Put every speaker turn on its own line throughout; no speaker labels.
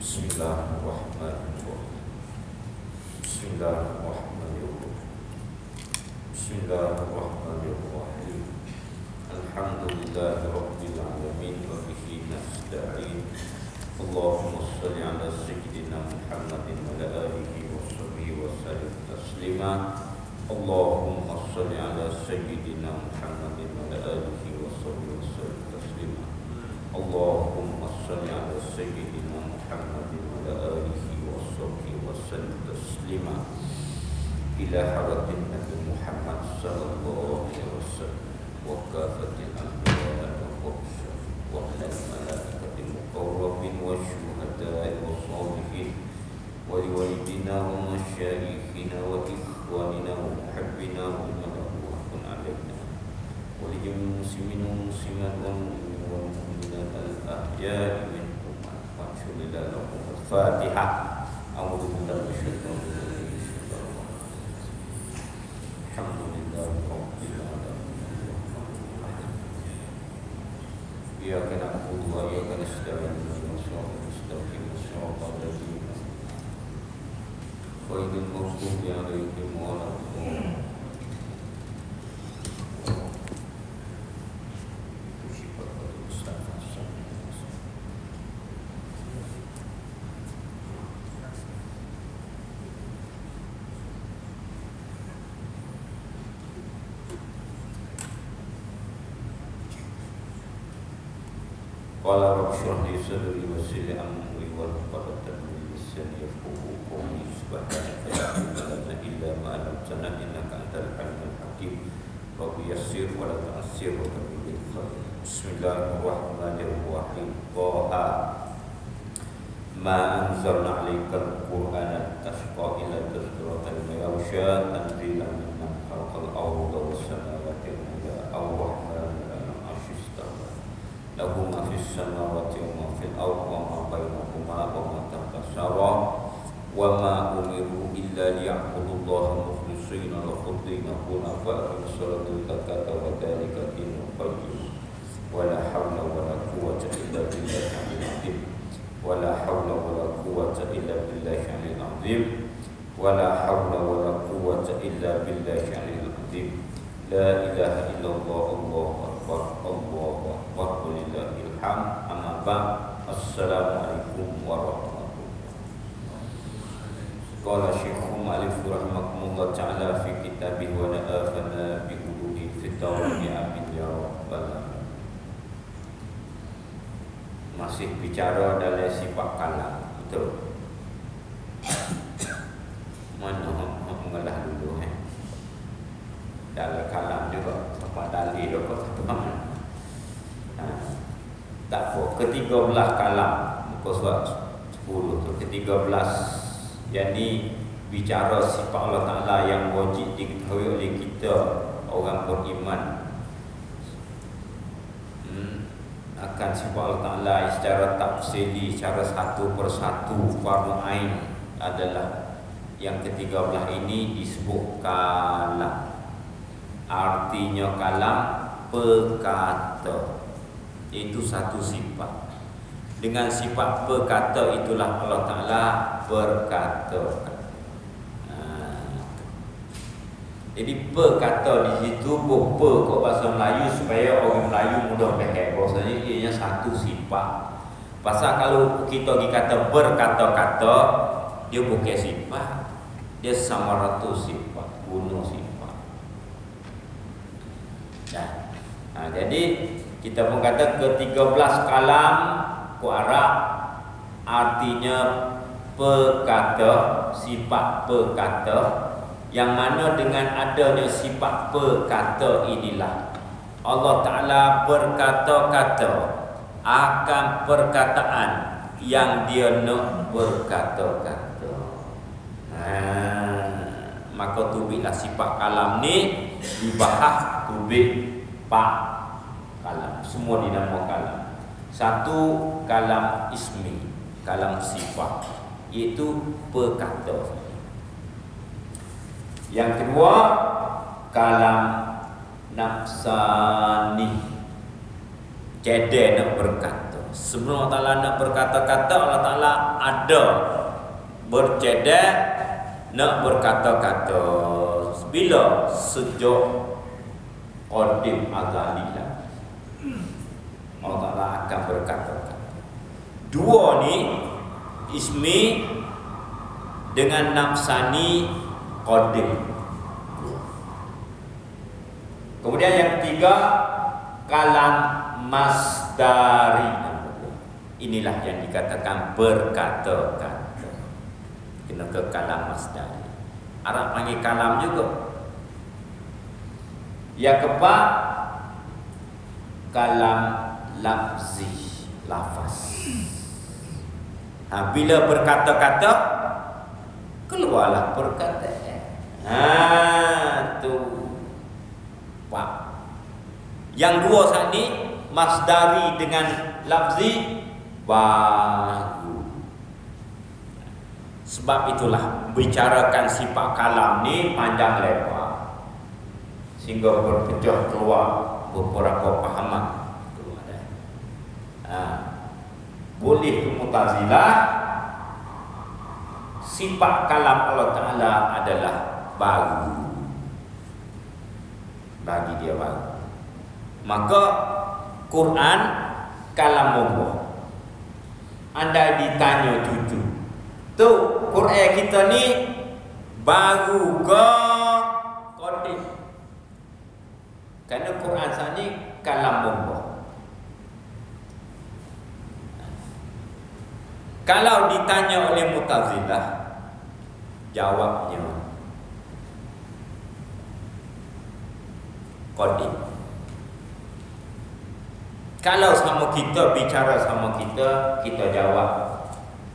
Bismillahirrahmanirrahim. Bismillahirrahmanirrahim. Bismillahirrahmanirrahim. Alhamdulillahirabbil alamin wa bihi nasta'in. Allahumma shalli ala sayyidina Muhammadin wa ala alihi wa sahbihi wa sallim taslima. Allahumma shalli ala sayyidina Muhammadin wa ala alihi wa sahbihi wa sallim taslima. Allahumma shalli ala sayyidina Muhammadin wa ala alihi wa sahbihi wa sallim taslima. Ila haratin Nabi Muhammad sallallahu alaihi wasallam wa kafatil anbiya wa rusul wa al malaikatil muqarrabin wa syuhada'i wa shalihin wa liwalidina wa masyayikhina wa ikhwanina wa muhibbina wa man huwa alaina wa lil muslimin wa muslimat wal mu'minin wal mu'minat al ahya'i minhum wa syuhada lahum al-fatihah. A'udzu billahi minasyaitonir rajim. Alhamdulillahirabbil alamin. Iyyaka na'budu wa iyyaka nasta'in. Ihdinas siratal mustaqim. Ghairil maghdubi 'alaihim waladdallin. Qala rabbi shrah li sadri wa yassir li amri wahlul 'uqdatam min lisani yafqahu qawli. Subhanaka la ilma lana illa ma 'allamtana innaka antal alimul hakim. Rabbi yassir wa la tu'assir wa tammim bil khair. Bismillahirrahmanirrahim. Taha ma anzalna 'alaikal qur'ana tashqa illa tadhkiratan liman yakhsha tanzilan mimman khalaqal arda was samawati wal arda ar-rahman lahu ma fis samawati wa ma fil ardi wa ma bainahuma wa ma tahta syara wa ma umiru illa liya'budullaha mukhlishina lahu ad-din hunafa wa yusallu zakata wa dhalika dinul qayyim. Wa la hawla wa la quwwata illa billahi al-'aliyyil 'azim. Wa la hawla wa la quwwata illa billahi al-'aliyyil 'azim. Wa la hawla wa la quwwata illa billahi al-'aliyyil 'azim. La ilaha illallah, Allahu akbar, Allahu akbar, walillahil hamd. Amma ba'd. Assalamualaikum warahmatullahi wabarakatuh. Qala Syekhul Mu'allif rahimahullah ta'ala fi kitabih wa na'afana bi huduhi fi tawbi amin ya rabbal alamin. Masih bicara dalam sifat kalam. Betul. Mana mengalah dulu dalam kalam juga tempat dalil apa tak apa. Ke-13 kalam muka surat 10 tu, ke-13 yakni bicara sifat Allah Ta'ala yang wajib diketahui oleh kita orang beriman akan sifat Allah Ta'ala secara tafsili, secara satu persatu. Fardu ain adalah yang ke-13 ini disebut kalam. Artinya kalam perkata. Itu satu sifat. Dengan sifat perkata itulah Allah Ta'ala berkata. Jadi perkata di situ per kok bahasa Melayu supaya orang Melayu mudah faham. Bahasanya ianya satu sifat. Pasal kalau kita dikata berkata-kata, dia bukan sifat. Dia samaratus sifat, guna sifat. Jadi kita pun kata ke-13 kalam ku Arab artinya perkata, sifat perkata, yang mana dengan adanya sifat perkata inilah Allah Ta'ala berkata-kata akan perkataan yang dia nak berkata-kata. Maka tubiklah sifat kalam ni dibahas tubik pak kalam. Semua dinamakan kalam. Satu kalam ismi, kalam sifat, iaitu perkata. Yang kedua kalam nafsani, cedek nak berkata. Sebelum Allah Ta'ala nak berkata-kata, Allah Ta'ala ada bercedek nak berkata-kata. Bila? Sejak qadim azalilah Allah Ta'ala akan berkata-kata. Dua ni ismi dengan nafsani qadim. Kemudian yang ketiga kalam masdari. Inilah yang dikatakan berkata-kata. Kena ke kalam masdari. Arab panggil kalam juga. Yang keempat kalam lafzi, lafaz. Bila berkata-kata keluarlah perkataan. Tu Pak. Yang dua saat ni masdari dengan lafzi baru. Sebab itulah bicarakan sifat kalam ni panjang lebar sehingga berpecah keluar beberapa pahaman. Boleh Mu'tazilah sifat kalam Allah Ta'ala adalah baru, bagi dia baru. Maka Quran kalam Allah. Anda ditanya cucu, tu Quran kita ni baru ke qadim? Kerana Quran saat ni kalam Allah. Kalau ditanya oleh Mu'tazilah, jawabnya qadim. Kalau sama kita bicara sama kita, kita jawab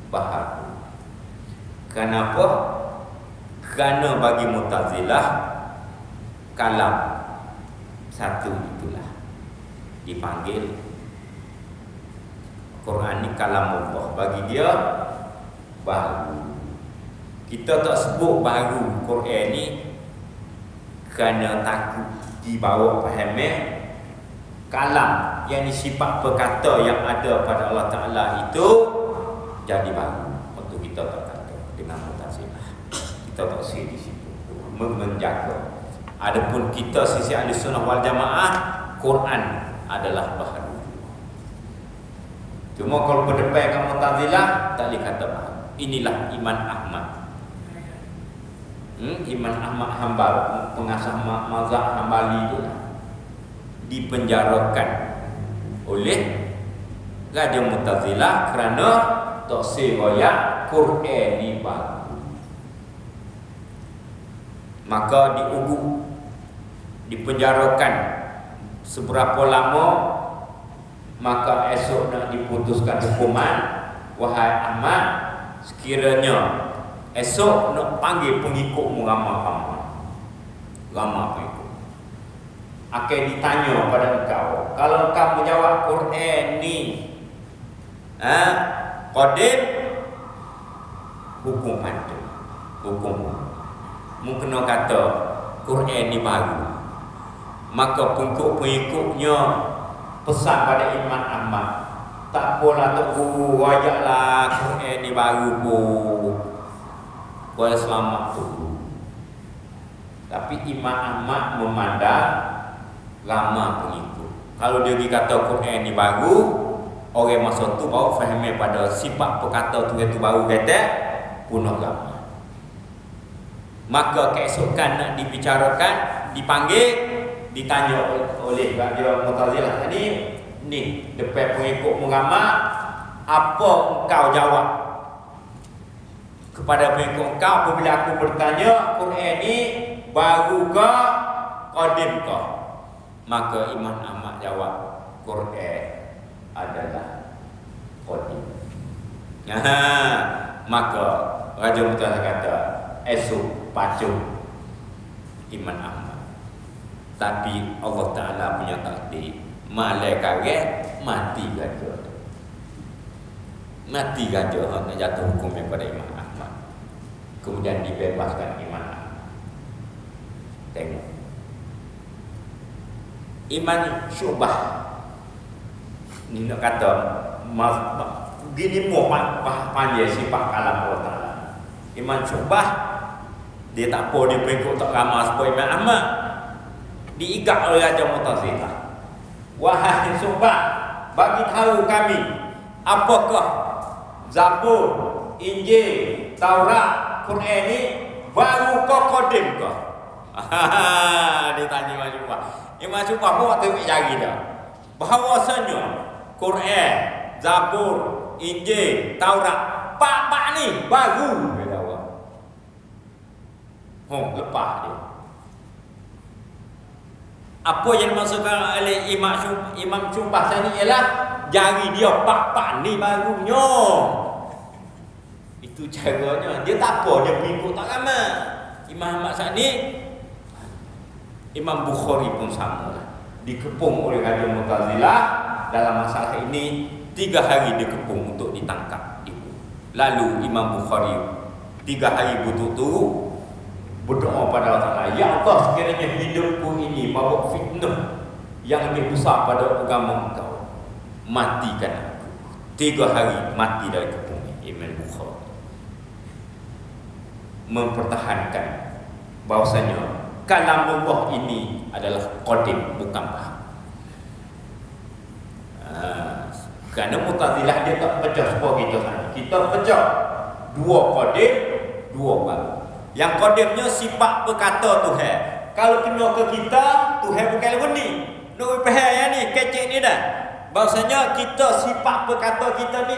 baharu. Kenapa? Kerana bagi Mu'tazilah kalam satu itulah dipanggil Quran ni kalam Allah. Bagi dia baru. Kita tak sebut baru Quran ni kerana takut dibawa fahamnya kalam yang sifat berkata yang ada pada Allah Ta'ala itu jadi baru. Waktu kita tak kata dengan Mu'tazilah, kita tak sih di situ menjaga. Adapun kita sisi Ahli Sunnah wal Jamaah, Quran adalah baru. Cuma kalau berdepan dengan Mu'tazilah tak boleh kata baru. Inilah Iman Ahmad. Iman Ahmad Hanbal, pengasas mazhab Hanbali itu dipenjarakan oleh Raja Mu'tazilah kerana tak riwayat Quran ni baru. Maka diugut, dipenjarakan seberapa lama, maka esok nak diputuskan hukuman. Wahai Ahmad, sekiranya esok nak panggil pengikutmu ramai-ramai, pengikut, akan ditanya pada engkau, kalau engkau menjawab Quran ni qadim, hukum ada, hukum mungkin kata Quran ni baru, maka pengikut-pengikutnya pesan pada Imam Ahmad, tak apalah tok guru, wajaklah Quran ni baru pun, boleh selamat tu. Tapi Imam Ahmad memandang lama pengikut. Kalau dia dikata Quran ni baru, orang masa tu baru faham pada sifat perkata tu itu baru kata punah lama. Maka keesokan nak dibicarakan, dipanggil, ditanya oleh Raja Mu'tazilah tadi, ni depan pengikut muramah, apa engkau jawab kepada pengikut engkau apabila aku bertanya Quran ni baru ke qadim ke? Maka Imam Ahmad jawab Quran adalah qadim. Maka Raja Mu'tazilah kata esok pacung Imam Ahmad. Tapi Allah Ta'ala punya takdir, malaikat mati raja, mati raja nak jatuh hukum kepada Imam Ahmad, kemudian dibebaskan Imam Ahmad. Tengok Iman Syubah ni nak kata gini mau pandai sifat kalam Allah Ta'ala. Imam Syu'bah dia tak apa dia pengikut tak ramah supaya Imam Ahmad diikat oleh Raja Mu'tazilah. Wahai Syu'bah, bagi tahu kami apakah Zabur, Injil, Taurat, Quran ini baru kau kodim kau? Dia tanya Imam Syu'bah. Imam Syu'bah pun waktu itu cari dah. Bahawasanya Quran, Zabur, Injil, Taurat, pak ni baru. Dia jawab. Lepas dia. Apa yang dimaksudkan oleh Imam Syu'bah tadi ialah jari dia pak ni barunya. Itu caranya. Dia tak apa, dia mengikut tak ramai. Imam Ahmad Sa'di, Imam Bukhari pun sama. Dikepung oleh Raja Mu'tazilah dalam masalah ini 3 hari dikepung untuk ditangkap. Lalu Imam Bukhari 3 hari berturut-turut berdoa pada Allah Ta'ala, ya Allah, sekiranya hidupku ini bawa fitnah yang lebih besar pada agama engkau, matikan aku. 3 hari mati dari kepungnya. Imam Bukhari mempertahankan bahwasanya kalamullah ini adalah qadim, bukan bahar. Kerana Mu'tazilah dia tak pecah semua kita sana. Kita pecah 2 qadim, 2 baru. Yang qadimnya sifat berkata Tuhan. Kalau kena ke kita, Tuhan bukan lagu ni. Nak faham yang ni, kecek ni dah. Bahawasanya kita sifat berkata kita ni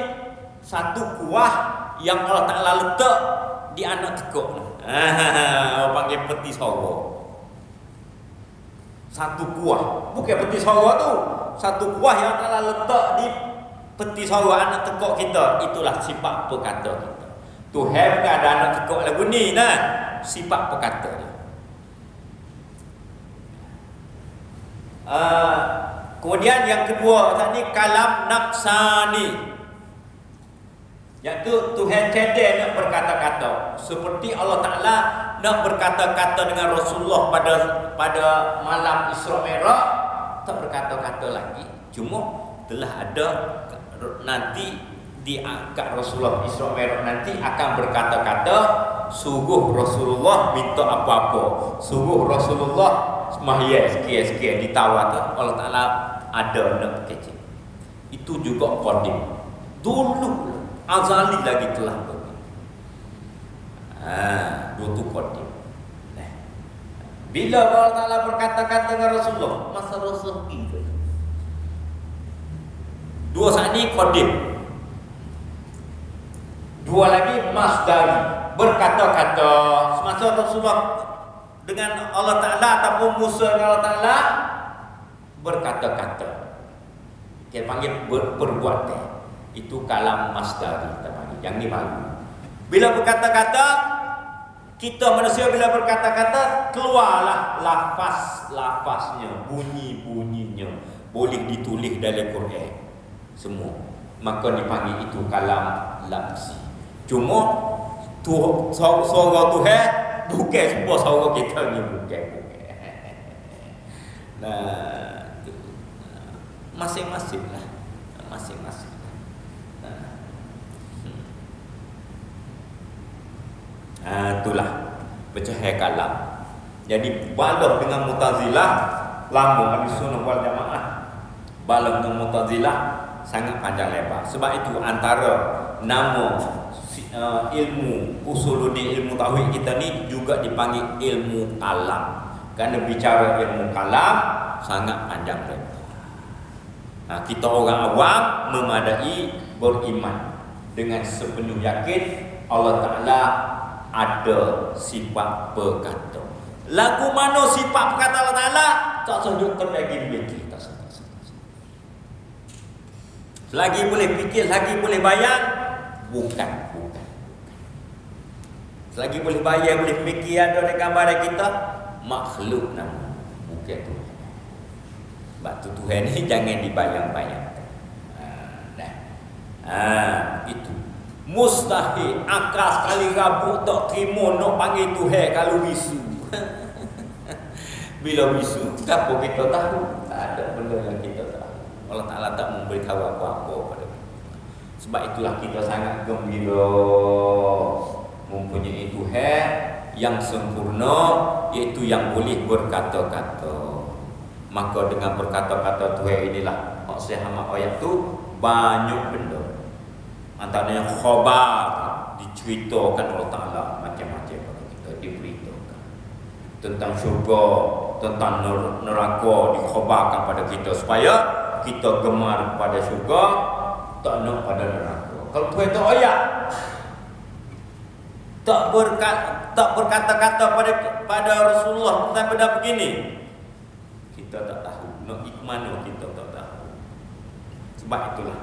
satu kuah yang Allah Ta'ala letak di anak tekuk ni. Orang panggil peti sorga. Satu kuah, bukan peti sorga tu. Satu kuah yang Allah letak di peti sorga anak tekuk kita. Itulah sifat berkata kita. Tuhan bukan ada anak tekuk lagu ni nah. Sifat berkata dia. Kemudian yang kedua tadi kalam nafsani, iaitu Tuhan cedek nak berkata-kata seperti Allah Ta'ala nak berkata-kata dengan Rasulullah pada malam Isra Mi'raj, tak berkata-kata lagi, cuma telah ada nanti diangkat Rasulullah Isra Mi'raj nanti akan berkata-kata, suruh Rasulullah minta apa-apa, suruh Rasulullah sembahyang sekian-sekian, ditawar tu Allah Ta'ala ada nak kecil. Itu juga qadim dulu azali lagi telah begitu. Dua tu qadim. Bila Allah Ta'ala berkata-kata dengan Rasulullah, masa Rasulullah itu 2 saat ni qadim, 2 lagi masdari, berkata-kata semasa Rasulullah dengan Allah Ta'ala ataupun Musa dengan Allah Ta'ala berkata-kata, kita panggil perbuatan. Itu kalam masdari kita panggil. Yang ni baru. Bila berkata-kata, kita manusia bila berkata-kata keluarlah lafaznya, bunyi-bunyinya boleh ditulis dalam Quran semua. Maka dipanggil itu kalam lafzi. Cuma suara Tuhan bukan semua suara kita ni, bukan. Nah, masing-masing lah, masing-masing. Itulah pecahan kalam. Jadi balah dengan Mu'tazilah lama, Ahlussunnah wal Jamaah balah dengan Mu'tazilah sangat panjang lebar. Sebab itu antara nama ilmu usuluddin, ilmu tauhid kita ni juga dipanggil ilmu kalam. Kerana bicara ilmu kalam sangat panjang lebar. Kita orang awam memadai beriman dengan sepenuh yakin Allah Ta'ala ada sifat berkata. Lagu mana sifat berkata Allah Ta'ala, tak tunjukkan lagi fikir, tak salah. Selagi boleh fikir, selagi boleh bayang, bukan. Selagi boleh bayang, boleh fikir, ada di gambar kita, makhluk nama, bukan Tuhan. Sebab tu Tuhan ni jangan dibayang-bayangkan. Itu mustahil, akal sekali rabuk tak terima nak panggil Tuhan kalau bisu. Bila bisu, apa kita tahu? Tak ada benda yang kita tahu. Allah Ta'ala tak memberitahu apa-apa pada kita. Sebab itulah kita sangat gembira mempunyai Tuhan yang sempurna, iaitu yang boleh berkata-kata. Maka dengan berkata-kata Tuhan inilah maksud ayat tu banyak benda. Antaranya khabar, diceritakan Allah Ta'ala macam-macam pada kita, diberitakan tentang syurga, tentang neraka, dikhabarkan pada kita supaya kita gemar pada syurga, tak nak pada neraka. Kalau Tuhan tu ayat tak berkata-kata pada Rasulullah tentang benda begini, kita tak tahu. Nak pergi ke mana kita tak tahu. Sebab itulah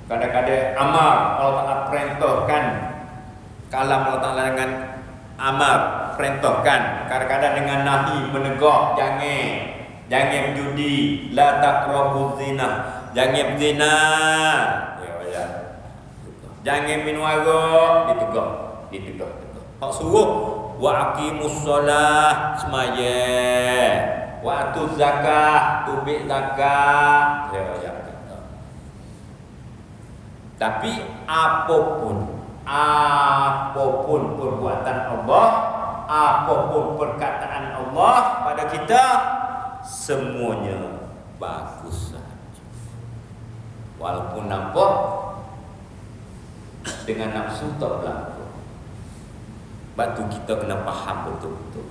kadang-kadang amar Allah Ta'ala perintahkan, kalam Allah Ta'ala dengan amar perintahkan, kadang-kadang dengan nahi menegur, jangan berjudi, la taqrabuz zina, jangan berzina, jangan minum arak, ditegur. Hak suruh wa aqimus solah, semaya, wa atuz zakah, tubik zakat. Tapi apapun perbuatan Allah, apapun perkataan Allah pada kita, semuanya bagus saja. Walaupun nampak dengan nafsu tak berlaku. Sebab tu kita kena faham betul-betul,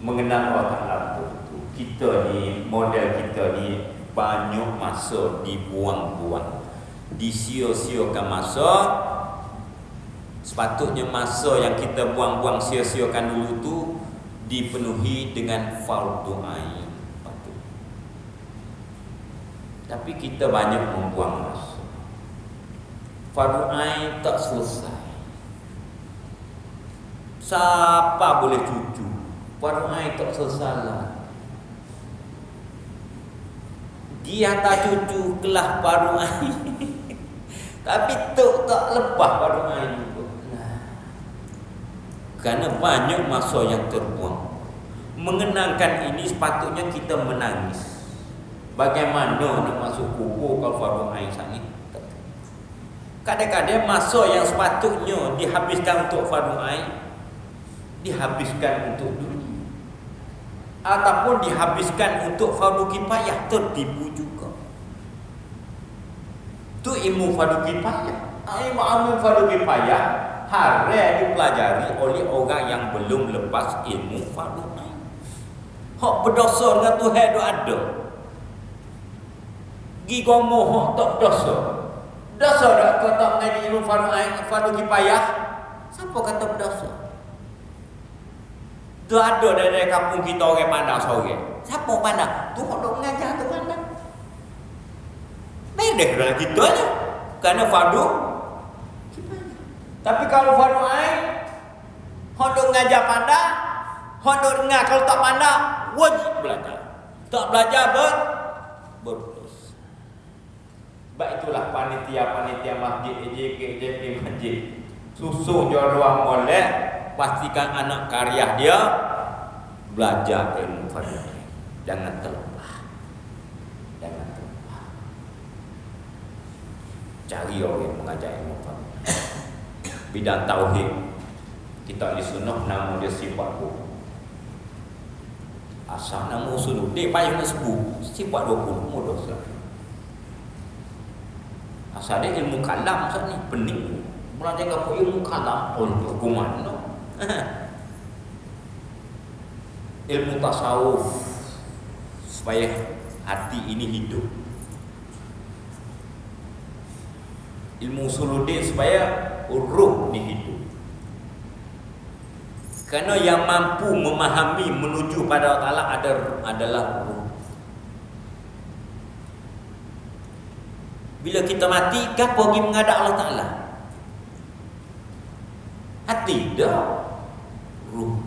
mengenal Allah Ta'ala betul-betul. Kita ni, model kita ni banyak masa dibuang-buang, disia-siakan masa. Sepatutnya masa yang kita buang-buang, sia-siakan dulu tu dipenuhi dengan fardu ain. Tapi kita banyak membuang masa. Fardu ain tak selesai. Siapa boleh cucu? Fardu ain tak selesai lah. Dia tak cucu kelah fardu ain. Tapi tak lepas fardu ain juga. Kerana banyak masa yang terbuang. Mengenangkan ini sepatutnya kita menangis. Bagaimana nak masuk kubur kalau fardu ain saat ni? Kadang-kadang masa yang sepatutnya dihabiskan untuk fardu ain dihabiskan untuk dunia, ataupun dihabiskan untuk fardu kifayah, tertipu juga. Tu ilmu fardu kifayah. Ilmu fardu kifayah harus dipelajari oleh orang yang belum lepas ilmu fardu ain. Hak berdosa dengan Tuhan tu ada. Gi gomoh hak tak berdosa. Dosa dak tak mengaji ilmu fardu ain, fardu kifayah. Siapa kata berdosa? Tu ada dari kampung kita orang pandang sore. Siapa pandang? Tu hak dok mengajar tu pandang. Beda dengan kita je. Kerana fardu kifayah. Tapi kalau fardu ain, hak dok mengajar pandang, hak dok dengar, kalau tak pandang wajib belajar. Tak belajar berdosa. Sebab itulah panitia masjid JP masjid susu jodoh molek, pastikan anak karya dia belajar ilmu fardu ain. Jangan terlepas. Cari orang yang mengajar ilmu fardu ain. Bidang tauhid, kita di sunnah nama dia sifat 20. Asal nama usul dia payah nak sebut sifat 20 mudah sekali. Asal dia ilmu kalam saat ni pening. Belajar apa ilmu kalam untuk hukuman no. Ilmu tasawuf supaya hati ini hidup. Ilmu usuluddin supaya ruh ini hidup. Kerana yang mampu memahami menuju pada Allah Ta'ala adalah ruh. Bila kita mati, siapa pergi menghadap Allah Ta'ala? Hati dah, ruh.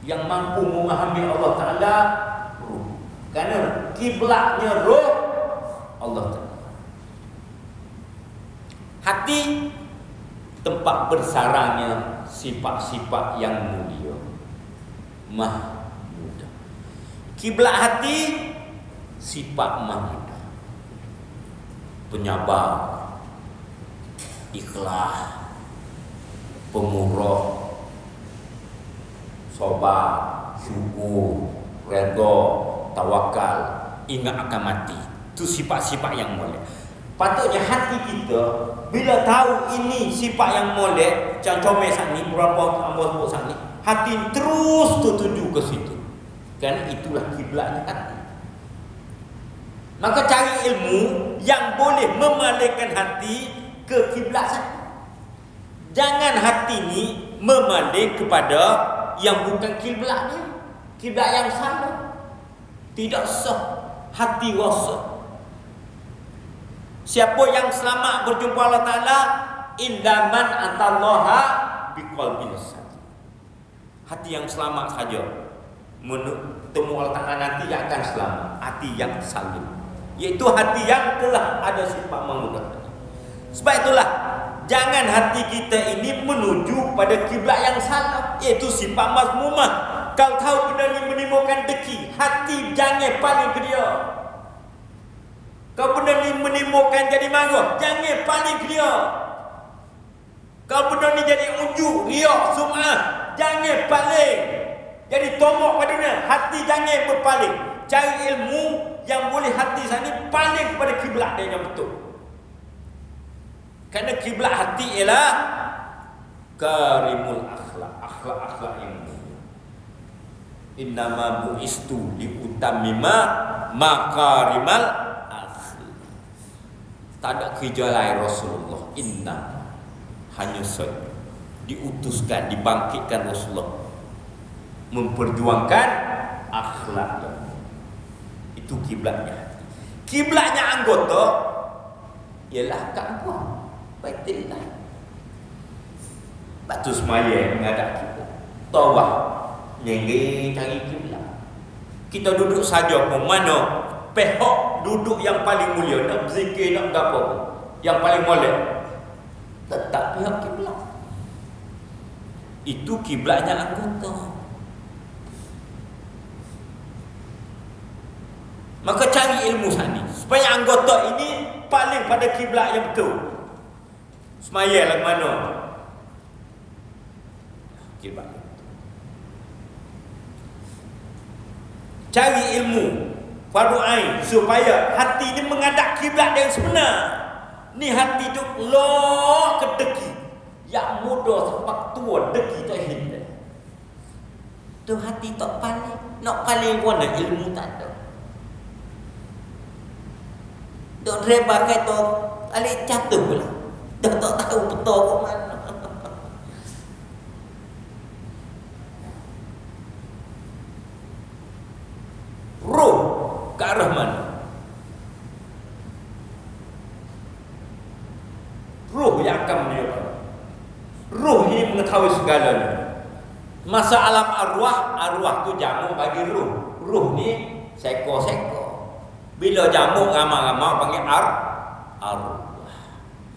Yang mampu memahami Allah Ta'ala, ruh. Kerana kiblatnya ruh Allah Ta'ala. Hati tempat bersarangnya sifat-sifat yang mulia, mahmudah. Kiblat hati sifat mahmudah. penyabar, ikhlas, pemurah, sabar, syukur, redha, tawakal, ingat akan mati. Itu sifat-sifat yang molek. Patutnya hati kita bila tahu ini sifat yang molek, macam comel sat ni, berapa hamba sebut sat ni, hati terus tertuju ke situ. Kerana itulah kiblatnya hati. Maka cari ilmu yang boleh memalingkan hati ke kiblat satu. Jangan hati ni memaling kepada yang bukan kiblatnya, kiblat yang salah. Tidak sah, hati rosak. Siapa yang selamat berjumpa Allah Ta'ala, illa man atallaha biqalbin salim. Hati yang selamat saja bertemu Allah Ta'ala nanti yang akan selamat. Hati yang salim, iaitu hati yang telah ada sifat memudahkan. Sebab itulah jangan hati kita ini menuju pada kiblat yang salah, iaitu sifat mazmumah. Kalau tahu benda ni menimbulkan deki, hati jangan paling ke dia. Kalau benda ni menimbulkan jadi marah, jangan paling ke dia. Kalau benda ni jadi ujuk, riak, sum'ah, jangan paling. Jadi tomok pada dunia, hati jangan berpaling. Cari ilmu yang boleh hati sana paling kepada kiblat dia yang betul. Kerana kiblat hati ialah karimul akhlak, akhlak-akhlak yang mulia. Innama bu'istu liutammima makarimal akhlak. Tak ada kerja lain Rasulullah. Inna hanya saja diutuskan, dibangkitkan Rasulullah memperjuangkan akhlak yang mulia. Itu kiblatnya. Kiblatnya anggota ialah Kaabah, Baitullah. Batu semaya menghadap kiblat. Tawaf, nyengir cari kiblat. Kita duduk saja pun mana pihak duduk yang paling mulia, nak berzikir, nak gapo, yang paling molek, tetap pihak kiblat. Itu kiblatnya anggota. Maka cari ilmu sana supaya anggota ini paling pada kiblat yang betul. Semaya lah mana kiblat. Cari ilmu fardu ain supaya hati ini menghadap kiblat yang sebenar. Ni hati tu loh kedeki, yang muda sampai tua deki tak hilang. Tu hati tak paling, nak paling pun ilmu tak ada. Dok reba kata alik jatuh pula. Dah tak tahu betul ke mana. Ruh ke arah mana? Ruh yang akan menyebabkan. Ruh ini mengetahui segalanya. Masa alam arwah, arwah tu jamu bagi ruh. Ruh ni seko-seko. Bila jamuk ramah-ramah panggil arwah.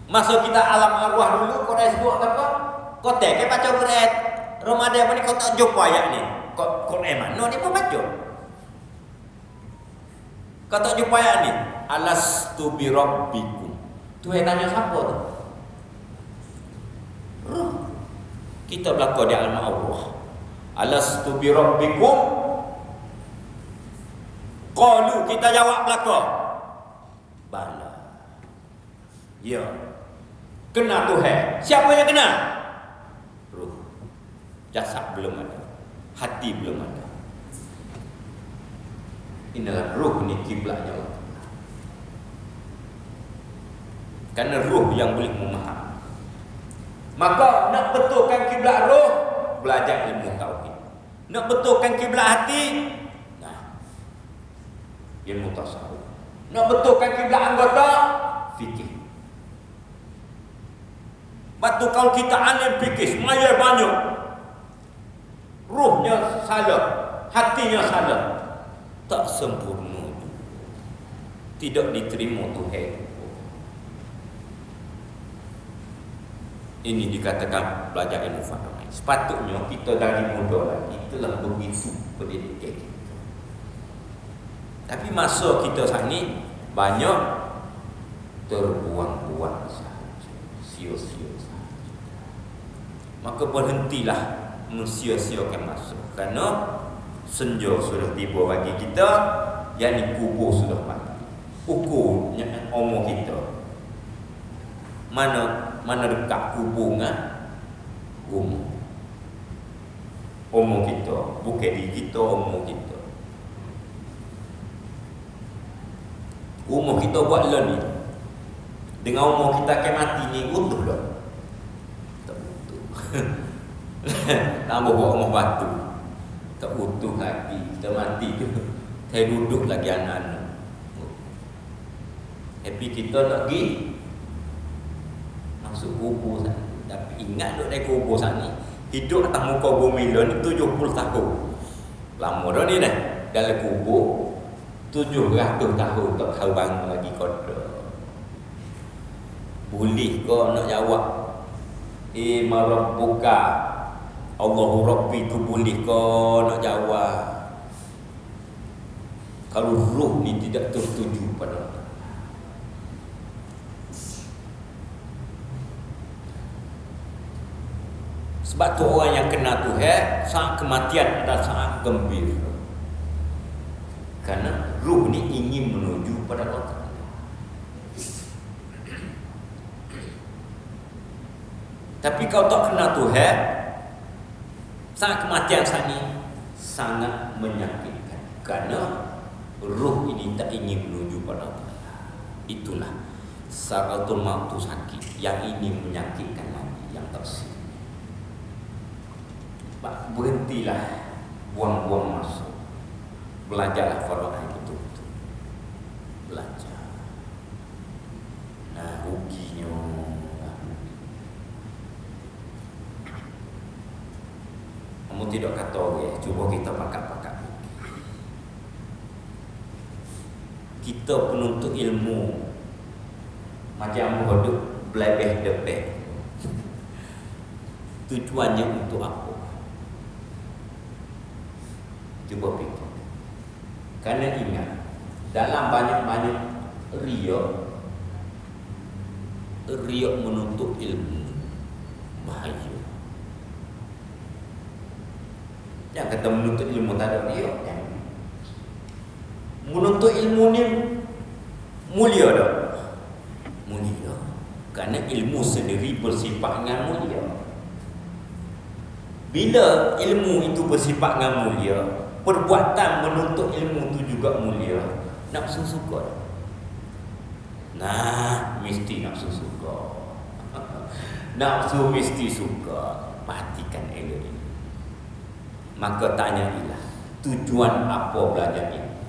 Masa kita alam arwah dulu, kau dah sebut apa? Kau tak baca Quran. Ramadan apa ni kau tak jumpa ayat ni. Quran mana ni pun baca. Kau tak jumpa ayat ni. Alastu bi rabbikum. Tu yang tanya siapa tu? Ruh. Kita belakang di alam arwah. Alastu bi rabbikum. Qalu, kita jawab belakang. Bala. Ya. Kena Tuhan. Siapa yang kena? Ruh. Jasad belum ada. Hati belum ada. Inilah ruh ni kiblatnya Allah. Karena ruh yang boleh memahami. Maka nak betulkan kiblat ruh, belajar ilmu tauhid. Nak betulkan kiblat hati, ilmu tasawuf. Nak betulkan kiblat anggota, fikir. Batu kalau kita alim fikir, semaya banyak. Ruhnya salah, hatinya salah. Tak sempurna. Tidak diterima Tuhan. Ini dikatakan belajar ilmu fardu. Sepatutnya kita dari muda lagi telah begitu pendidikan kita. Tapi masa kita saat ni banyak terbuang-buang sahaja, sia-sia sahaja. Maka berhentilah mensia-siakan masa, kerana senja sudah tiba bagi kita, yang kubur sudah mati. Ukurnya umur kita, mana dekat kubur dengan umur kita, bukan diri kita, umur kita. Umur kita buat lah ni, dengan umur kita akan mati ni, utuh dah. Tak utuh. Tambah buat umur batu, tak utuh lagi. Kita mati tu, saya duduk lagi anak-anak. Tapi kita nak pergi masuk kubur sana. Tapi ingat duduk dari kubur sana ni, hidup atas muka bumi ni 70 tahun. Lama dah ni dah. Dalam kubur 700 tahun tak tahu bangun lagi koda. Boleh kau nak jawab marabbuka Allahu Rabbi tu, boleh kau nak jawab kalau ruh ni tidak tertuju pada Allah. Sebab tu orang yang kena Tuhan, saat kematian adalah sangat gembira, kerana ruh ni ingin menuju pada Allah. Tapi kau tak kena Tuhan, saat kematian saat ni sangat menyakitkan, kerana ruh ini tak ingin menuju pada Allah. Itulah sakaratul maut tu sakit, yang ini menyakitkan lagi, yang tersisa. Berhentilah buang-buang masa, belajarlah faraid betul-betul, belajar. Nah, ruginya kamu tidak kata orang, cuba kita pakat-pakat. Kita penuntut ilmu macam hidup belebeh debeh. Tujuannya untuk apa? Cuba fikir. Kerana ingat, dalam banyak-banyak riak menuntut ilmu bahaya. Yang kata menuntut ilmu tak ada riak, menuntut ilmu ni mulia tak? Mulia. Kerana ilmu sendiri bersifat dengan mulia. Bila ilmu itu bersifat dengan mulia, perbuatan menuntut ilmu itu juga mulia. Nafsu suka. Nah, mesti nafsu suka. Nafsu mesti suka. Perhatikan elok ini. Maka tanyailah, tujuan apa belajar ilmu?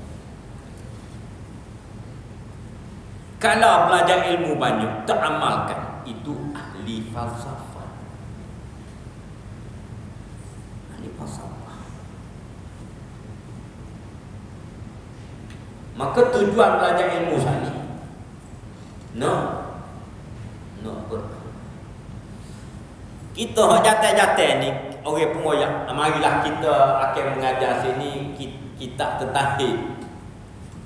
Kalau belajar ilmu banyak, tak amalkan, itu ahli falsafah. Ahli falsafah. Maka tujuan belajar ilmu sana, kita jatah-jatah ni, orang pengoyak, marilah kita akan mengajar sini kitab tentang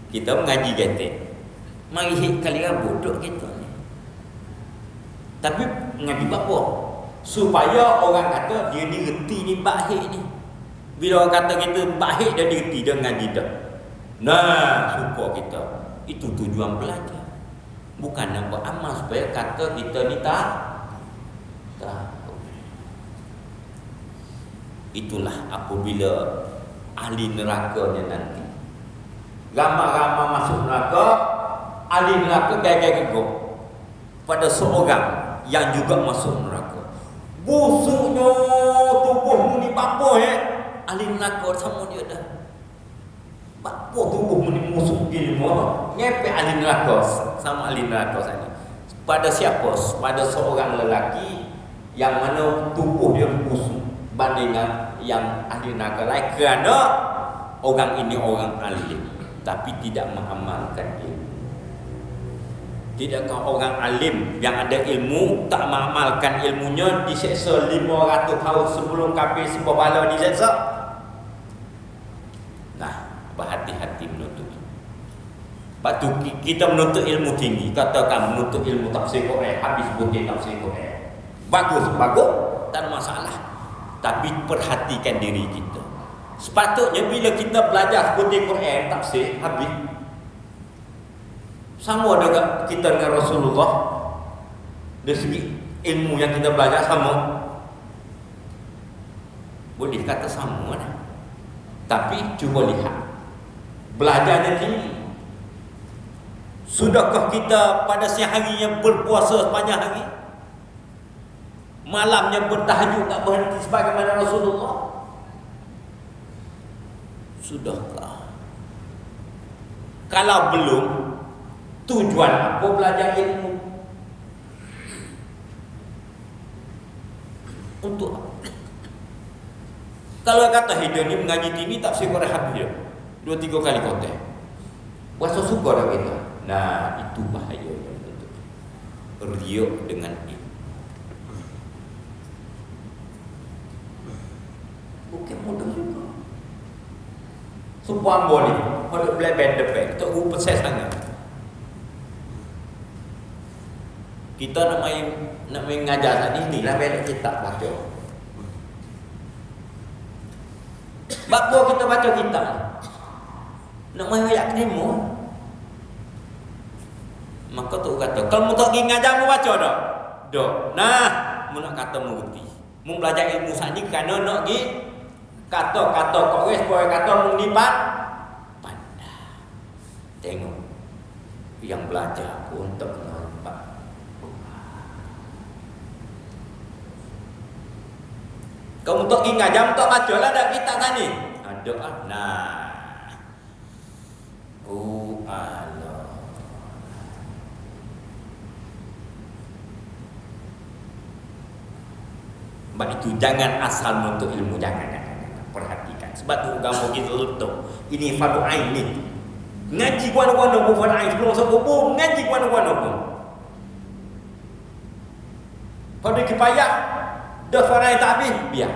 kita mengaji gatek. Mari kalian bodoh kita ni. Tapi mengaji apa? Supaya orang kata dia direti ni bahik ni. Bila orang kata kita bahik, dia direti, dia mengaji dah. Nah, suka kita. Itu tujuan belajar. Bukan nak beramal supaya kata kita ni tak. Itulah apabila ahli nerakanya nanti, ramai-ramai masuk neraka, ahli neraka gagak-gagak pada seorang yang juga masuk neraka. Busuknya tubuhmu ni bapa ahli neraka sama dia dah. Bapa tubuhmu ni busuk gini semua. Ngepek ahli neraka sama ahli neraka sana. Pada siapa? Pada seorang lelaki yang mana tubuh dia busuk bandingkan yang ahli neraka lain, kerana orang ini orang alim tapi tidak mengamalkan ilmu. Tidakkah orang alim yang ada ilmu tak mengamalkan ilmunya diseksa 500 tahun sebelum kafir sebuah bala diseksa? Nah, berhati-hati menuntut. Lepas tu kita menuntut ilmu tinggi, katakan menuntut ilmu tafsir Quran, habis butir tafsir Quran. Bagus, tak ada masalah. Tapi perhatikan diri kita. Sepatutnya bila kita belajar butir Quran, tafsir, habis. Sama dengan kita dengan Rasulullah. Dari segi ilmu yang kita belajar sama. Boleh kata sama dah. Tapi cuba lihat. Belajarnya tinggi. Sudahkah kita pada siang harinya berpuasa sepanjang hari? Malamnya bertahajud tak berhenti sebagaimana Rasulullah? Sudahkah? Kalau belum, tujuan apa belajar ilmu? Untuk apa? Kalau kata hidup ni mengaji tinggi tak sekolah habis 2-3 kali kotak. Puasa suka dah kita. Nah, itu bahaya untuk riak dengan ini. Bukan mudah juga. Sumpah boleh. Kalau boleh benda-benda, tak rupa saya sangat. Kita nak main ngajar tadi ni lah benda kita baca. Bakpo kita baca kitab. Nak main ayat terima. Maka tu kata, kalau mu tak pergi ngajar mu baca dak? Dak. Nah, mu nak kata mengerti. Mu belajar ilmu sani kerana nak pergi kata-kata kores boleh kata mu ni pandai. Tengok. Yang belajar pun tak nampak. Kamu tak pergi ngajar, mu tak baca lah dak kitab sani. Ada ah. Nah. Oh Allah. Sebab itu jangan asal menuntut ilmu, jangan. Perhatikan. Sebab tu agama kita letup. Ini fardu ain ni. Ngaji kuana-kuana pun fardu ain. Sebelum masuk kubur, ngaji kuana-kuana pun. Fardu kifayah, dah fardu ain tak habis, biar.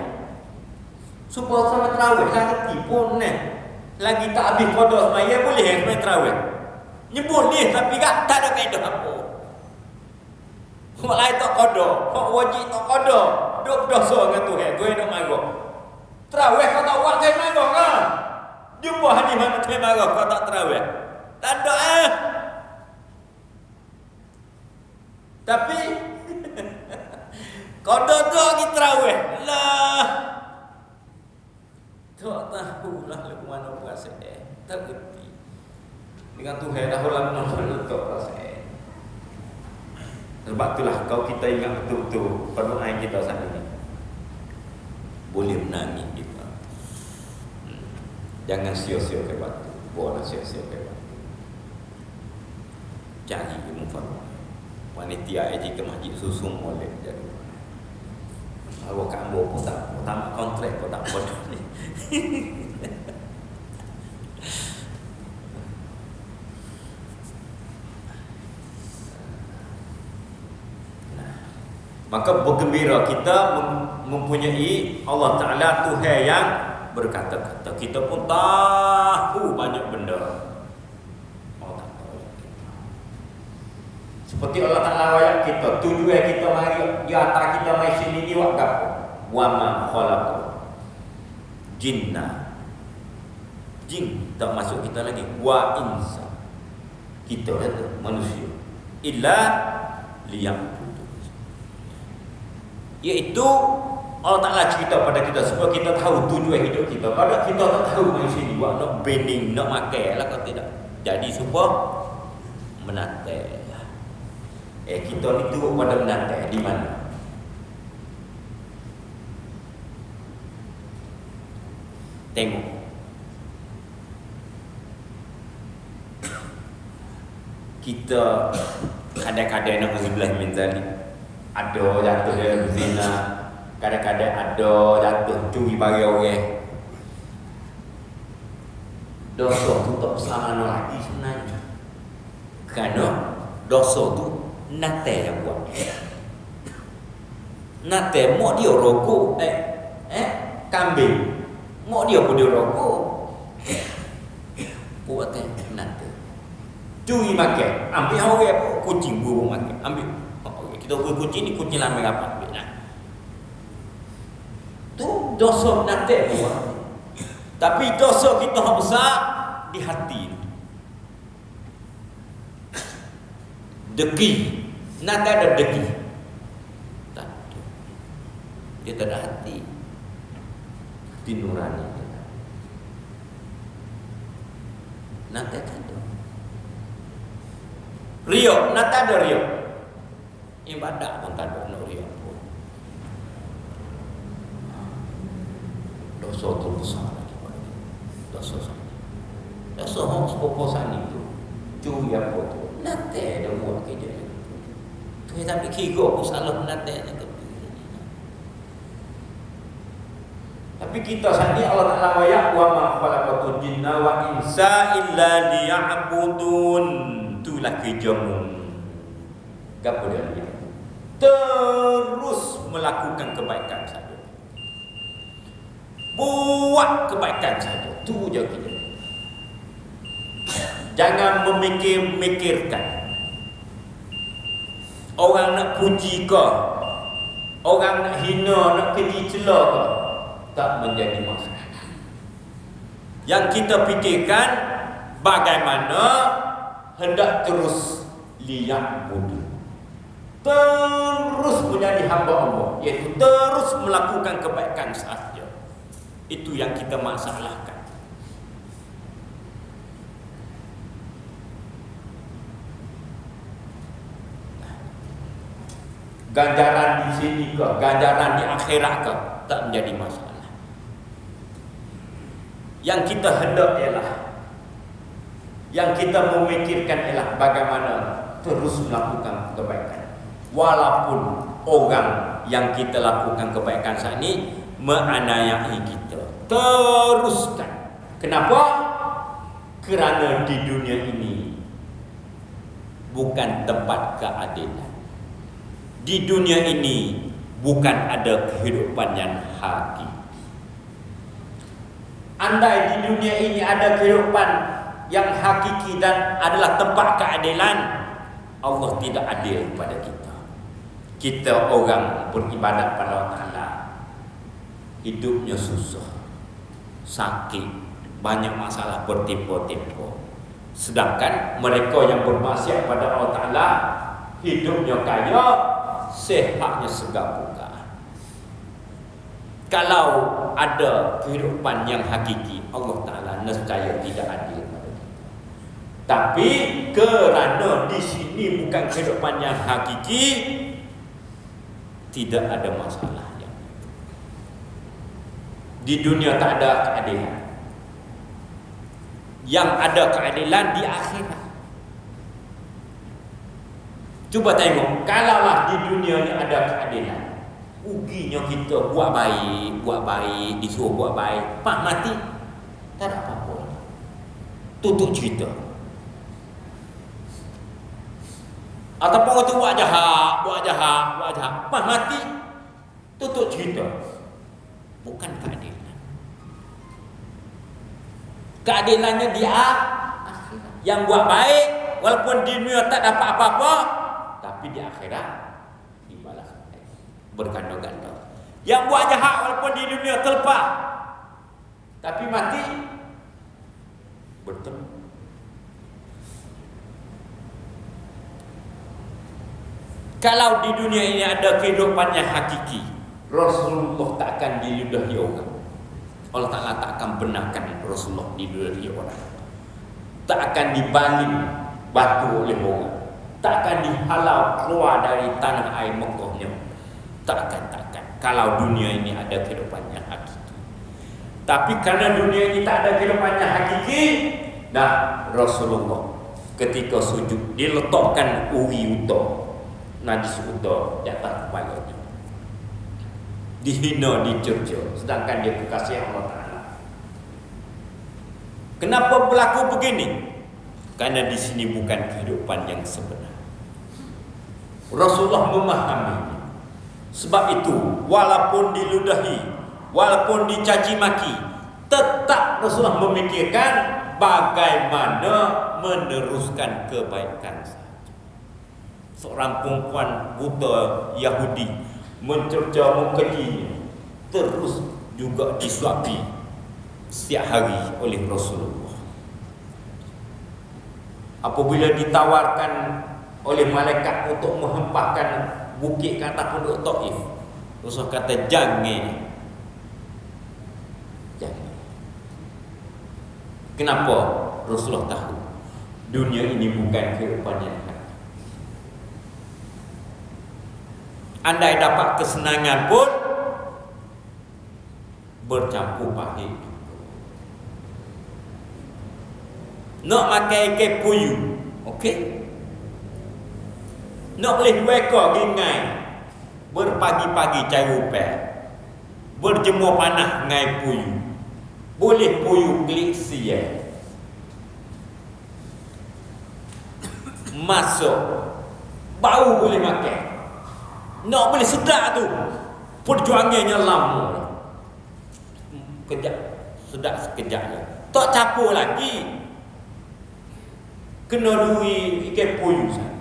Supaya sama terawih, lagi pun ni. Lagi tak habis kodok semaya, boleh semaya terawih. Nyebut ni, tapi tak ada kaedah apa. Orang lain tak kodok, orang wajib tak kodok. Duk berdosa dengan Tuhan, Tuhan nak marah. Terawih kau tak buat Tuhan marah kan? Jumpa hadis mana Tuhan marah kau tak terawih? Tak ada Tapi kau duduk lagi terawih. Lah. Tak tahu lah lagu mana puasa tak kerti. Dengan Tuhan dah ulang nombor letak puasa. Sebab itulah kau kita ingat betul-betul perdoaan kita saat ini. Boleh menangis kita. Jangan sia-sia ke waktu. Boleh sia-sia ke waktu. Cari ilmu fardu. Panitia aji ke masjid susung boleh jadi. Awak kamu pun tak kontrak pun tak bodoh ni. Maka bergembira kita mempunyai Allah Ta'ala Tuhan yang berkata-kata. Kita pun tahu banyak benda. Allah tak tahu. Seperti Allah Ta'ala ayat kita, tujuan kita mari di atas kita mai sini ni buat apa? Wa ma khalaqu jinna. Jin tak masuk kita lagi. Wa insa. Kita kata manusia. Illa liya'budun. Iaitu Allah Ta'ala cerita pada kita supaya kita tahu tujuan hidup kita. Pada kita tak tahu manusia ni buat nak bending, nak makan lah kalau tidak. Jadi supaya menantai. Kita ni turut pada menantai di mana? Tengok. Kita kadang-kadang nak uzubillah min zalik. Ada jatuh dalam zina, kadang-kadang ada jatuh curi barang orang. Dosa tu tak bersama lagi sebenarnya. Kerana dosa tu nate yang buat. Nate mau dia rokok, kambing. Mau dia pun dia rokok. Buat nate. Curi makan, ambil orang kucing burung makan, ambil. Kita kucing ni kucing lama apa? Ambil nah. Tu dosa nate buat. Tapi dosa kita besar di hati. Deki, nate ada deki. Tak. Dia tak ada hati. Hati nurani. Nate tak ada. Rio, nate ada rio. Ibadah pun tak ada rio pun. Dosa terbesar lagi pada kita. Dosa sana. Dosa hong sepoposan itu. Curi apa tu? Nate ada buat kerja itu. Tu kita fikir kau salah nate nya tu. Tapi kita sendiri Allah Taala wayak wa ma khalaqatul jinna wa insa illa liya'budun. Itulah kerjamu. Gapo dia? Terus melakukan kebaikan saja. Buat kebaikan saja. Tu je kita. Jangan memikirkan orang nak puji ke, orang nak hina, nak keji celah ke, tak menjadi masalah. Yang kita fikirkan bagaimana hendak terus liya'budu, terus menjadi hamba Allah, iaitu terus melakukan kebaikan sahaja. Itu yang kita masalahkan. Ganjaran di sini ke, ganjaran di akhirat ke, tak menjadi masalah. Yang kita hendak ialah, yang kita memikirkan ialah bagaimana terus melakukan kebaikan. Walaupun orang yang kita lakukan kebaikan saat ini menganiaya kita, teruskan. Kenapa? Kerana di dunia ini bukan tempat keadilan. Di dunia ini bukan ada kehidupan yang hakiki. Andai di dunia ini ada kehidupan yang hakiki dan adalah tempat keadilan, Allah tidak adil kepada kita. Kita orang beribadat pada Allah Ta'ala, hidupnya susah, sakit, banyak masalah bertempo-tempo. Sedangkan mereka yang bermaksiat pada Allah Ta'ala, hidupnya kaya, sehatnya segar buka. Kalau ada kehidupan yang hakiki, Allah Ta'ala nescaya tidak adil pada kita. Tapi kerana di sini bukan kehidupan yang hakiki, tidak ada masalahnya. Di dunia tak ada keadilan. Yang ada keadilan di akhirat. Cuba tengok, kalaulah di dunia ni ada keadilan, uginya kita buat baik, disuruh buat baik, pak mati, tak ada apa-apa. Tutup cerita. Ataupun orang tu buat jahat, pak mati, tutup cerita. Bukan keadilan. Keadilannya dia yang buat baik, walaupun di dunia tak dapat apa-apa, tapi di akhirat dibalas berganda-ganda. Yang buat jahat walaupun di dunia terlepas, tapi mati bertemu. Kalau di dunia ini ada kehidupan yang hakiki, Rasulullah tak akan diludahi orang. Allah Ta'ala tak akan benarkan Rasulullah diludahi orang. Tak akan dibaling batu oleh orang. Tak akan dihalau keluar dari tanah air Mekahnya. Takkan. Kalau dunia ini ada kehidupan yang hakiki. Tapi kerana dunia ini tak ada kehidupan yang hakiki, nah Rasulullah ketika sujud diletakkan uri uta, najis uta di atas kepalanya. Dihina, dicerca, sedangkan dia kekasih Allah Ta'ala. Kenapa berlaku begini? Karena di sini bukan kehidupan yang sebenar. Rasulullah memahami. Sebab itu, walaupun diludahi, walaupun dicaci maki, tetap Rasulullah memikirkan bagaimana meneruskan kebaikan saja. Seorang perempuan buta Yahudi mencerca mukajinya, terus juga disuapi setiap hari oleh Rasulullah. Apabila ditawarkan oleh malaikat untuk menghempaskan bukit ke atas penduduk Taif, Rasul kata jangan. Kenapa? Rasulullah tahu dunia ini bukan kehidupan yang hakiki. Andai dapat kesenangan pun bercampur pahit. Nak makan ikan puyuh, okey? Nak boleh dua ekor gingai, berpagi-pagi cari upah, berjemur panah ngai puyuh. Boleh puyuh klik siap. Masuk, bau boleh makan. Nak boleh sedap tu, perjuangannya lama. Kejap, sedap sekejap je. Tak capur lagi. Kena duri ikan puyuh saja.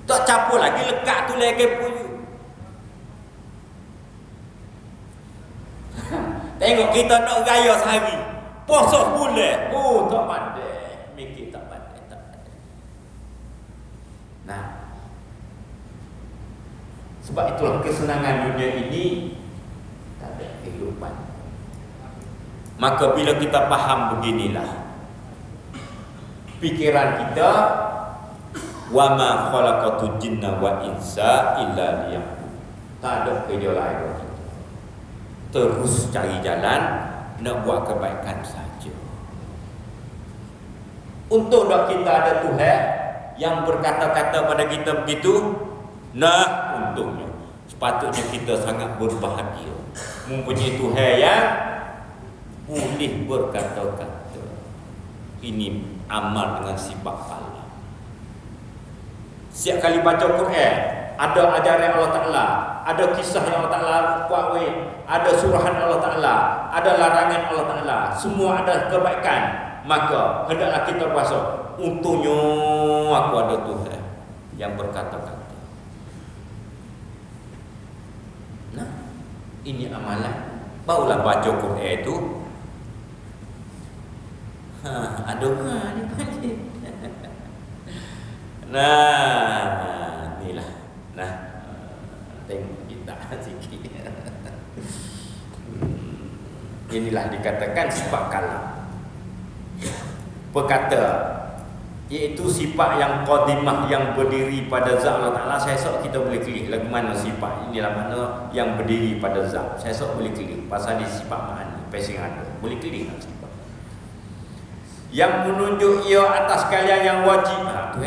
Tak capur lagi, lekat tu lah ikan puyuh. Tengok kita nak raya sehari, puasa bulan. Oh, tak pandai. Mikir tak pandai, tak pandai. Nah, sebab itulah kesenangan dunia ini tak ada kehidupan. Maka bila kita faham beginilah, pikiran kita, wa ma khalaqatul jinna wa insa illa liya'budun. Tak ada kerja lain. Terus cari jalan nak buat kebaikan saja. Untuk dak kita ada Tuhan yang berkata-kata pada kita begitu, nah untungnya. Sepatutnya kita sangat berbahagia mempunyai Tuhan yang boleh berkata-kata. Ini amal dengan sifat Allah. Setiap kali baca Quran, ada ajaran Allah Ta'ala, ada kisah yang Allah Ta'ala buat, ada surahan Allah Ta'ala, ada larangan Allah Ta'ala, semua ada kebaikan. Maka hendaklah kita puasa. Untungnya aku ada Tuhan yang berkata-kata. Nah, ini amalan. Barulah baca Quran itu. Ada kan ni panjang. Nah, inilah. Nah, tengok kita sikit. Inilah dikatakan sifat kalam. Perkata, iaitu sifat yang qadimah, yang berdiri pada zat Allah Ta'ala. Saya esok kita boleh klik lagu mana sifat. Inilah mana yang berdiri pada zat. Saya esok boleh klik pasal di sifat mana pasing ada. Boleh klik lah sifat. Yang menunjuk ia atas kalian yang wajib. Tu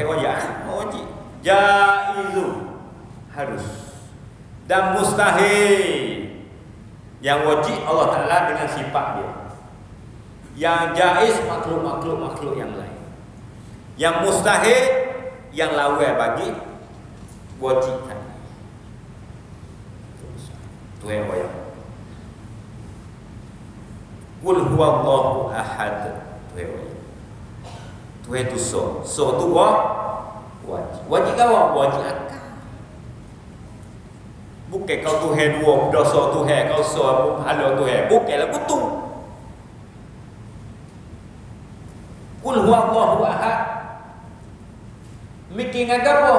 wajib. Jaizu, harus. Dan mustahil. Yang wajib Allah Ta'ala dengan sifat dia. Yang jaiz makhluk-makhluk yang lain. Yang mustahil, yang lawan bagi wajib tadi. Tu yang wajib. Qul huwallahu ahad. Tu yang wajib. Tuhan tu so tu wajib. Wajib kau wajib akal. Bukan kau Tuhan dua dosa Tuhan, kau so pahala Tuhan. Bukanlah betul. Qul huwallahu ahad. Mikir apa?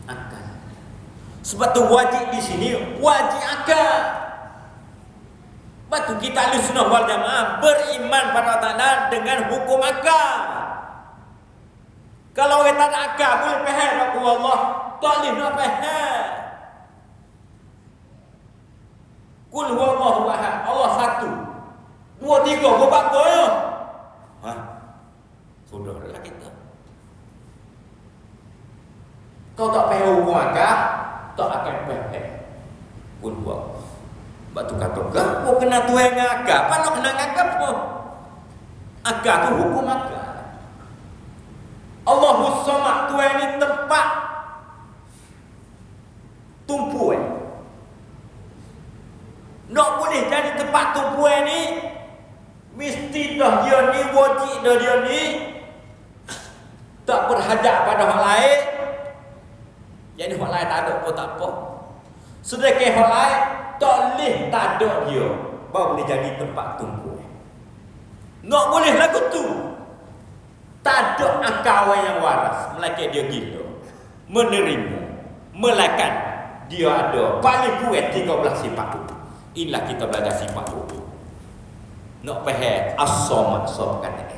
Akal. Sebab tu wajib di sini wajib akal. Batu kita Ahlussunnah wal Jamaah beriman pada Ta'ala dengan hukum akal. Kalau orang tak ada akal boleh faham hukum Allah, tak boleh nak faham. Qul huwallahu ahad, Allah satu. 2, 3 buat apa ya? Sudahlah kita. Kau tak faham hukum akal, tak akan faham. Qul huwallahu. Batu kata, "Gapo kena Tuhan ngakak? Apa nak kena ngakak apa?" Akak tu hukum akak. Allahus Samad, Tuhan ni tempat tumpuan. Nak boleh jadi tempat tumpuan ni Mesti dah dia ni wajib dah dia ni tak berhajat pada orang lain. Jadi orang lain tak ada pun tak apa. Sedekah orang lain tak boleh tak ada dia. Baru boleh jadi tempat tunggu. Nak boleh lagu tu. Tak ada akal yang waras. Melainkan dia gila. Menerima. Melainkan dia ada. Paling kuat 13 sifat itu. Inilah kita belajar sifat itu. Nak faham as-samad kata.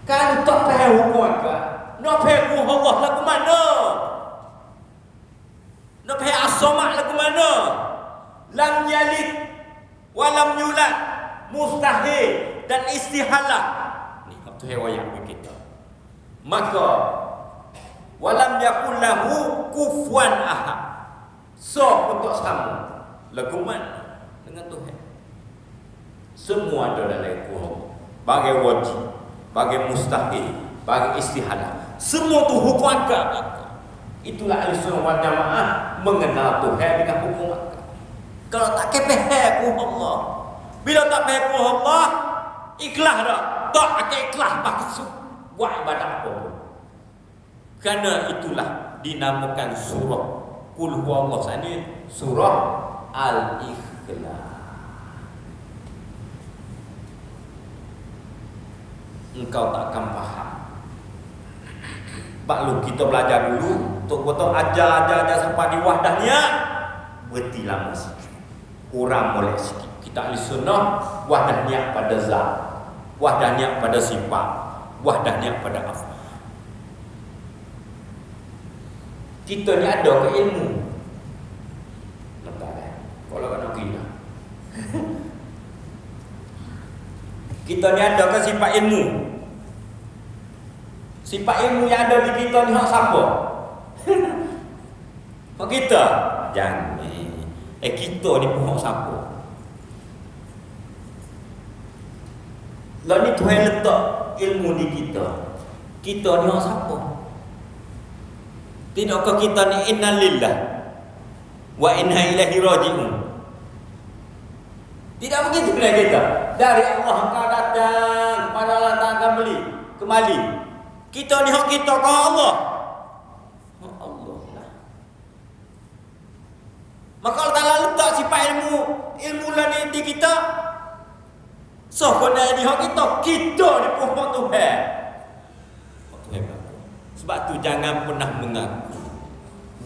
Kalau tak faham hukum apa? Nak faham hukum Allah lagu mana? Nak faham as-samad lagu mana? Lam yalid walam yulad, mustahil dan istihalah. Ni tu riwayat kita. Maka walam yakul lahu kufuwan ahad. So untuk sama. Lagu mana? Dengan Tuhan. Semua ada dalam hukum. Bagai wajib, bagai mustahil, bagai istihalah. Semua tu hukum akal. Itulah Ahlussunnah wal Jamaah mengenal Tuhan dengan hukum akal. Kalau tak kepeh hukum Allah. Bila tak kepeh hukum Allah, ikhlas dah. Tak akan ikhlas maksud buat ibadah apa pun. Kerana itulah dinamakan surah Qul huwallahu ahad, surah Al-Ikhlas. Engkau tak akan faham. Baru kita belajar dulu untuk betul ajar sampai di wahdahnya berhenti lama sikit. Kurang boleh sikit. Kita ahli sunnah wahdahnya pada zat, wahdahnya pada sifat, wahdahnya pada afal. Kita ni ada ke ilmu? Letak kalau nak kira. Kita ni ada ke sifat ilmu? Sifat ilmu yang ada di kita ni hak siapa? Hak kita? Jangan. Kita ni pun hak siapa? Lah ni Tuhan letak ilmu di kita. Kita ni hak siapa? Tidakkah kita ni innalillah wa inna ilaihi raji'un? Tidak begitu bila kita. Dari Allah engkau datang, pada Allah tak akan kembali. Kita ni hak kita ke Allah? Hak Allah lah. Maka Allah Ta'ala letak sifat ilmu lah ni di kita. So kena di hak kita ni pun hak Tuhan. Sebab tu jangan pernah mengaku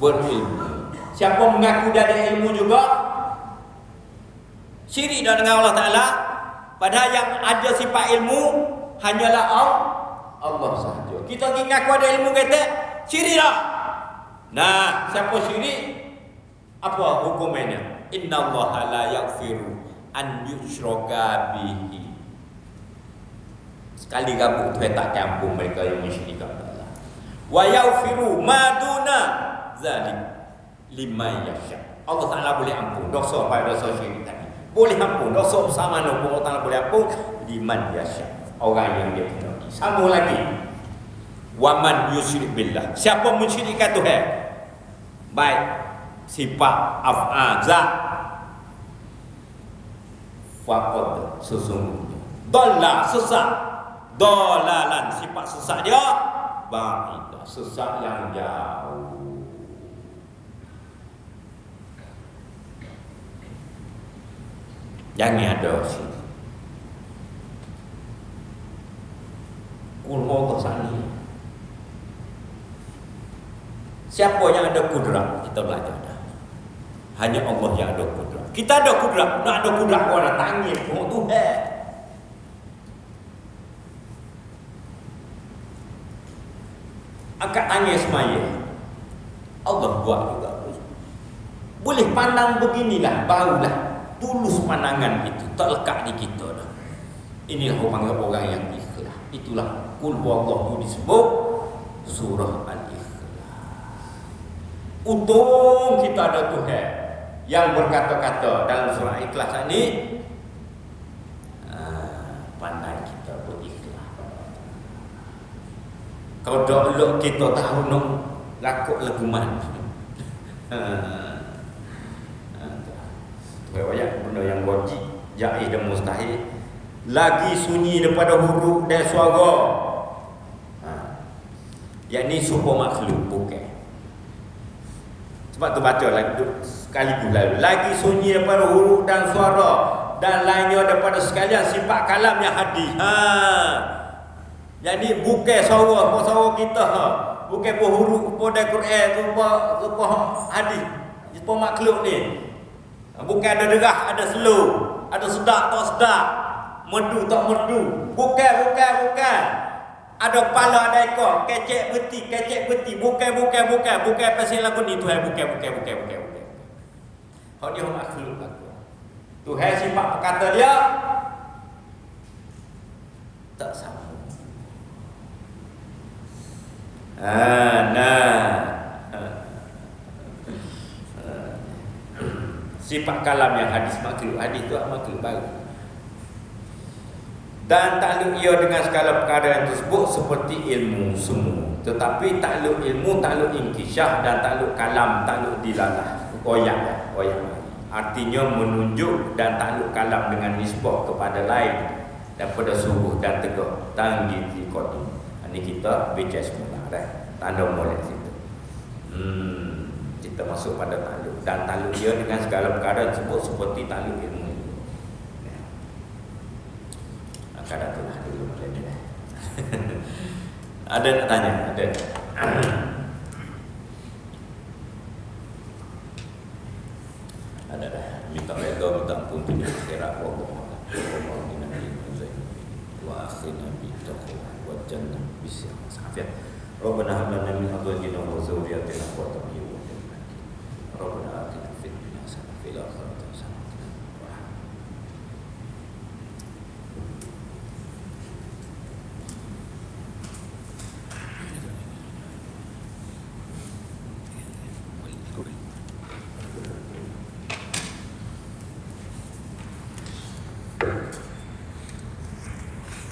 berilmu. Siapa mengaku dia ada ilmu juga syirik dah dengan Allah Ta'ala. Padahal yang ada sifat ilmu hanyalah Allah sahaja. Kita pergi mengaku ada ilmu kata syirik dah. Nah, siapa syirik? Apa hukumnya? Innallaha la yaghfiru an yushraka bihi. Sekali gabung Tuhan tak ampun mereka yang mensyirikkan Allah. Wa yaghfiru ma duna zalik liman yasha. Allah Ta'ala boleh ampun dosa pada dosa syirik tadi. Boleh ampun dosa bersama pun Allah Ta'ala boleh ampun liman yasha. Orang yang dia kenal. Sama lagi. Wa man yusyrik billah. Siapa mensyirikkan Tuhan? Baik sifat af'al zat. Faqad sesungguhnya dalla sesat. Dalalan sifat sesat dia. Ba'idah sesat yang jauh. Jangan ada sini. Kulhu tersani. Siapa yang ada kudrat? Kita belajar dah. Hanya Allah yang ada kudrat. Kita ada kudrat. Nak ada kudrat kau nak tangis. Oh Tuhan. Angkat tangis semaya. Allah buat juga. Boleh pandang beginilah. Barulah tulus pandangan itu. Tak lekat di kita dah. Inilah orang yang ikhlas. Itulah Qul huwallahu disebut surah Al-Ikhlas. Untung kita ada Tuhan yang berkata-kata dalam surah Ikhlas ini. Pandai kita berikhlas. Kalau dok kita tahu nak lakuk lagu mana. Riwayat benda yang wajib jaiz dan mustahil, lagi sunyi daripada huruf dan suara. Yang ni super makhluk bukan. Sebab tu baca lagi sekaligus lalu. Lagi sunyi daripada huruf dan suara dan lainnya daripada sekalian sifat kalam yang hadis. Jadi bukan suara kita. Bukan huruf pada Quran tu apa hadis. Apa makhluk ni. Bukan ada derah, ada slow, ada sedak tak sedak, merdu tak merdu. Bukan. Ada kepala, ada ekor, kecek beti. Bukan pasal lagu ni Tuhan, bukan. Hak dia makhluk aku. Tuhan sifat perkata dia tak sama. Sifat kalam yang hadis makhluk. Hadis tu makhluk baru. Dan takluk ia dengan segala perkara yang tersebut seperti ilmu semua. Tetapi takluk ilmu, takluk inkisyah dan takluk kalam, takluk dilalah, oyang. Artinya menunjuk dan takluk kalam dengan nisbah kepada lain daripada suruh dan tegak. Tanggih di kodim. Ini kita baca semula dah. Tanda molek situ. Kita masuk pada takluk. Dan takluk dia dengan segala perkara tersebut seperti takluk ilmu. Kadang tu lah dulu boleh. Ada nak tanya? Ada. Ada dah. Minta redha, minta ampun dunia akhirat. Wa akhirna bi taqwa wa jannah bisya. Rabbana hab lana min azwajina